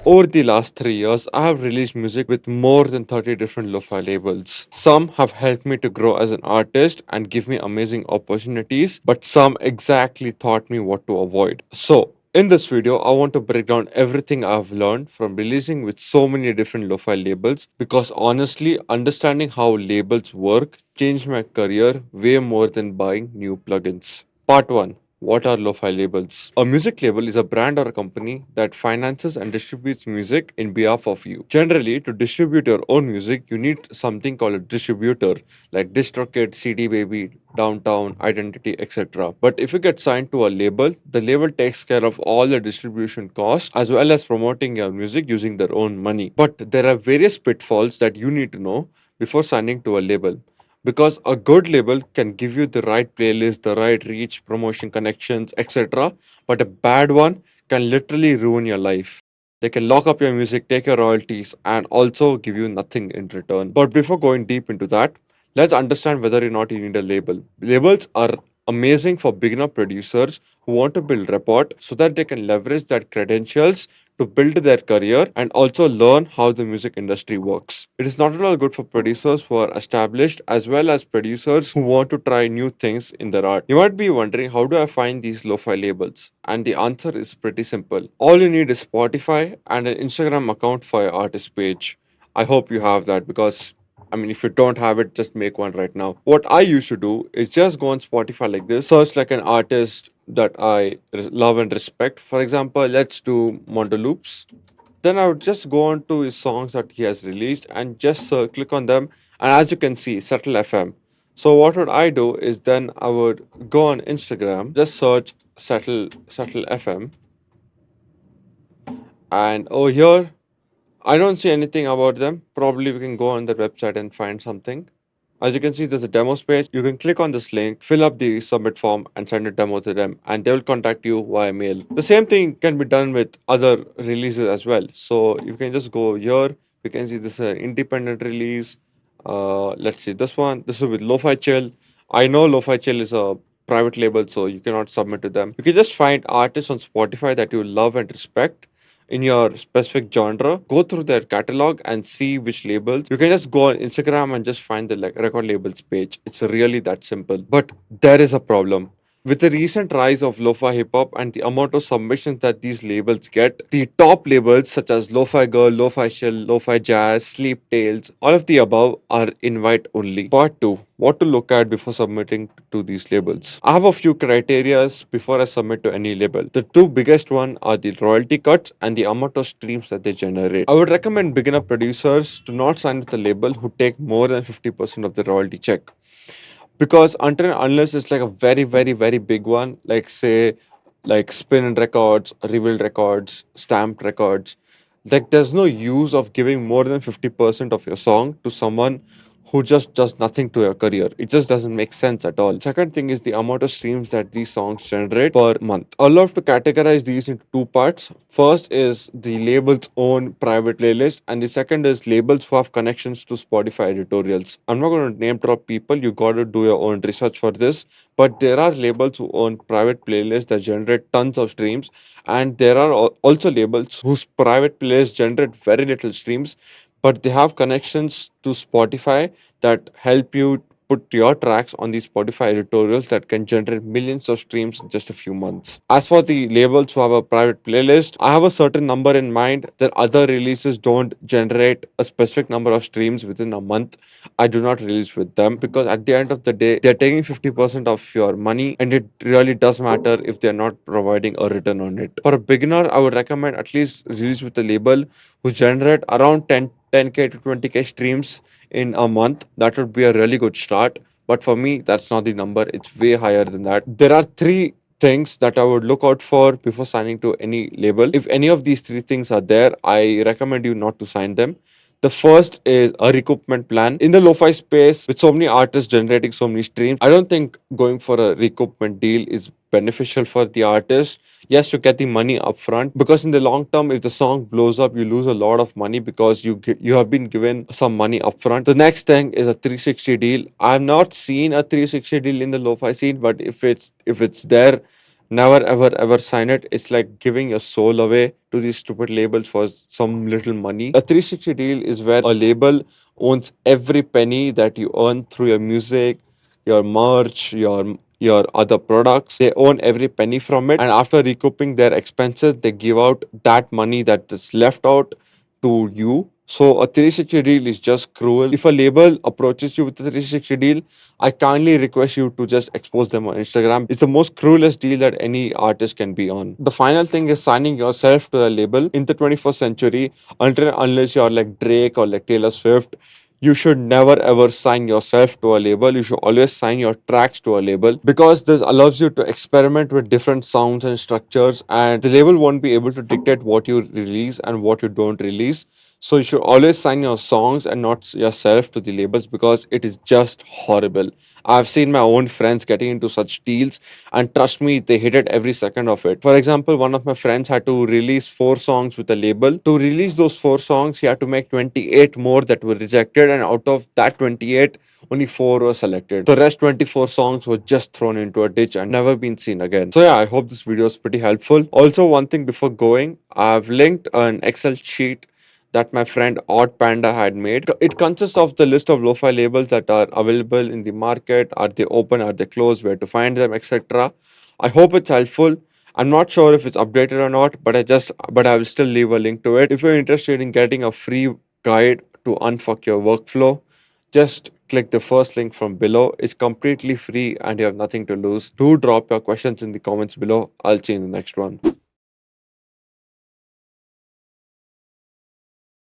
Over the last 3 years, I have released music with more than 30 different lo-fi labels. Some have helped me to grow as an artist and give me amazing opportunities, but some exactly taught me what to avoid. So, in this video, I want to break down everything I've learned from releasing with so many different lo-fi labels because honestly, understanding how labels work changed my career way more than buying new plugins. Part 1. What are lo-fi labels? A music label is a brand or a company that finances and distributes music in behalf of you. Generally, to distribute your own music, you need something called a distributor like DistroKid, CD Baby, Downtown, Identity, etc. But if you get signed to a label, the label takes care of all the distribution costs as well as promoting your music using their own money. But there are various pitfalls that you need to know before signing to a label because a good label can give you the right playlist, the right reach, promotion connections, etc. But a bad one can literally ruin your life. They can lock up your music, take your royalties, and also give you nothing in return. But before going deep into that, let's understand whether or not you need a label. Labels are amazing for beginner producers who want to build rapport so that they can leverage that credentials to build their career and also learn how the music industry works. It is not at all good for producers who are established as well as producers who want to try new things in their art. You might be wondering, how do I find these lo-fi labels? And the answer is pretty simple. All you need is Spotify and an Instagram account for your artist page. I hope you have that because if you don't have it, just make one right now. What I used to do is just go on Spotify like this, search like an artist that I love and respect. For example, let's do Mondo Loops. Then I would just go on to his songs that he has released and just click on them. And as you can see, Settle FM. So what would I do is then I would go on Instagram, just search Settle FM, and over here I don't see anything about them. Probably we can go on their website and find something. As you can see, there's a demos page. You can click on this link, fill up the submit form, and send a demo to them, and they will contact you via mail. The same thing can be done with other releases as well. So you can just go here. You can see this independent release. Let's see this one. This is with Lo-Fi Chill. I know Lo-Fi Chill is a private label, so you cannot submit to them. You can just find artists on Spotify that you love and respect in your specific genre, go through their catalog and see which labels. You can just go on Instagram and just find the record labels page. It's really that simple. But there is a problem. With the recent rise of lo-fi hip hop and the amount of submissions that these labels get, the top labels such as Lo-Fi Girl, Lo-Fi Chill, Lo-Fi Jazz, Sleep Tales, all of the above are invite only. Part 2. What to look at before submitting to these labels. I have a few criterias before I submit to any label. The two biggest one are the royalty cuts and the amount of streams that they generate. I would recommend beginner producers to not sign with a label who take more than 50% of the royalty check, because until and unless it's like a very very big one, like say like spin records, revealed records, stamped records, like there's no use of giving more than 50% of your song to someone who just does nothing to your career. It just doesn't make sense at all. Second thing is the amount of streams that these songs generate per month. I'd love to categorize these into two parts. First is the label's own private playlist, and the second is labels who have connections to Spotify editorials. I'm not going to name drop people, you got to do your own research for this, but there are labels who own private playlists that generate tons of streams, and there are also labels whose private playlists generate very little streams, but they have connections to Spotify that help you put your tracks on these Spotify editorials that can generate millions of streams in just a few months. As for the labels who have a private playlist, I have a certain number in mind that other releases don't generate a specific number of streams within a month. I do not release with them because at the end of the day, they're taking 50% of your money, and it really does matter if they're not providing a return on it. For a beginner, I would recommend at least release with a label who generate around 10k to 20k streams in a month. That would be a really good start. But for me, that's not the number. It's way higher than that. There are three things that I would look out for before signing to any label. If any of these three things are there, I recommend you not to sign them. The first is a recoupment plan. In the lo-fi space, with so many artists generating so many streams, I don't think going for a recoupment deal is beneficial for the artist. Yes, you get the money upfront, because in the long term, if the song blows up, you lose a lot of money because you have been given some money upfront. The next thing is a 360 deal. I've not seen a 360 deal in the lo-fi scene, but if it's there, Never ever ever sign it. It's like giving your soul away to these stupid labels for some little money. A 360 deal is where a label owns every penny that you earn through your music, your merch, your other products. They own every penny from it, and after recouping their expenses, they give out that money that is left out to you. So a 360 deal is just cruel. If a label approaches you with a 360 deal, I kindly request you to just expose them on Instagram. It's the most cruelest deal that any artist can be on. The final thing is signing yourself to a label in the 21st century. Until unless you're like Drake or like Taylor Swift, you should never ever sign yourself to a label. You should always sign your tracks to a label, because this allows you to experiment with different sounds and structures, and the label won't be able to dictate what you release and what you don't release. So you should always sign your songs and not yourself to the labels, because it is just horrible. I've seen my own friends getting into such deals, and trust me, they hated every second of it. For example, one of my friends had to release 4 songs with a label. To release those 4 songs, he had to make 28 more that were rejected, and out of that 28, only 4 were selected. The rest 24 songs were just thrown into a ditch and never been seen again. So yeah, I hope this video is pretty helpful. Also, one thing before going, I've linked an Excel sheet that my friend Odd Panda had made. It consists of the list of lo-fi labels that are available in the market. Are they open? Are they closed? Where to find them, etc. I hope it's helpful. I'm not sure if it's updated or not, but I will still leave a link to it. If you're interested in getting a free guide to unfuck your workflow, just click the first link from below. It's completely free and you have nothing to lose. Do drop your questions in the comments below. I'll see you in the next one.